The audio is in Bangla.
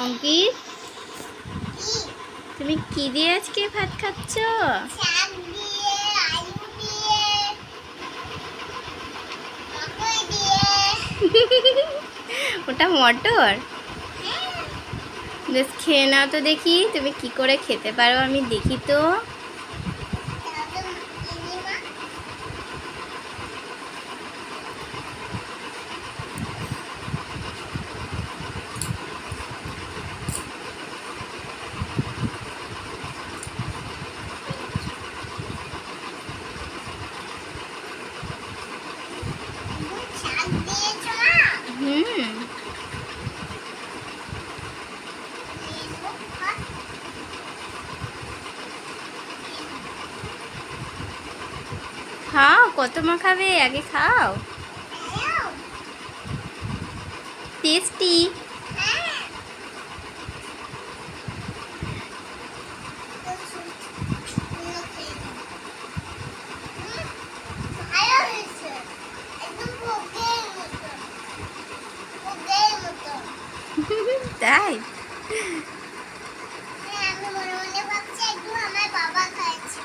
অঙ্কিত, তুমি কি দিয়ে আজকে ভাত খাচ্ছ? ওটা মটর? বেশ খেয়ে নাও তো দেখি, তুমি কি করে খেতে পারো আমি দেখি তো। হুম, খাও, কত মাখাবে, আগে খাও। টেস্টি। তাই? আমি মনে মনে ভাবছি একটু আমার বাবা খাইছে।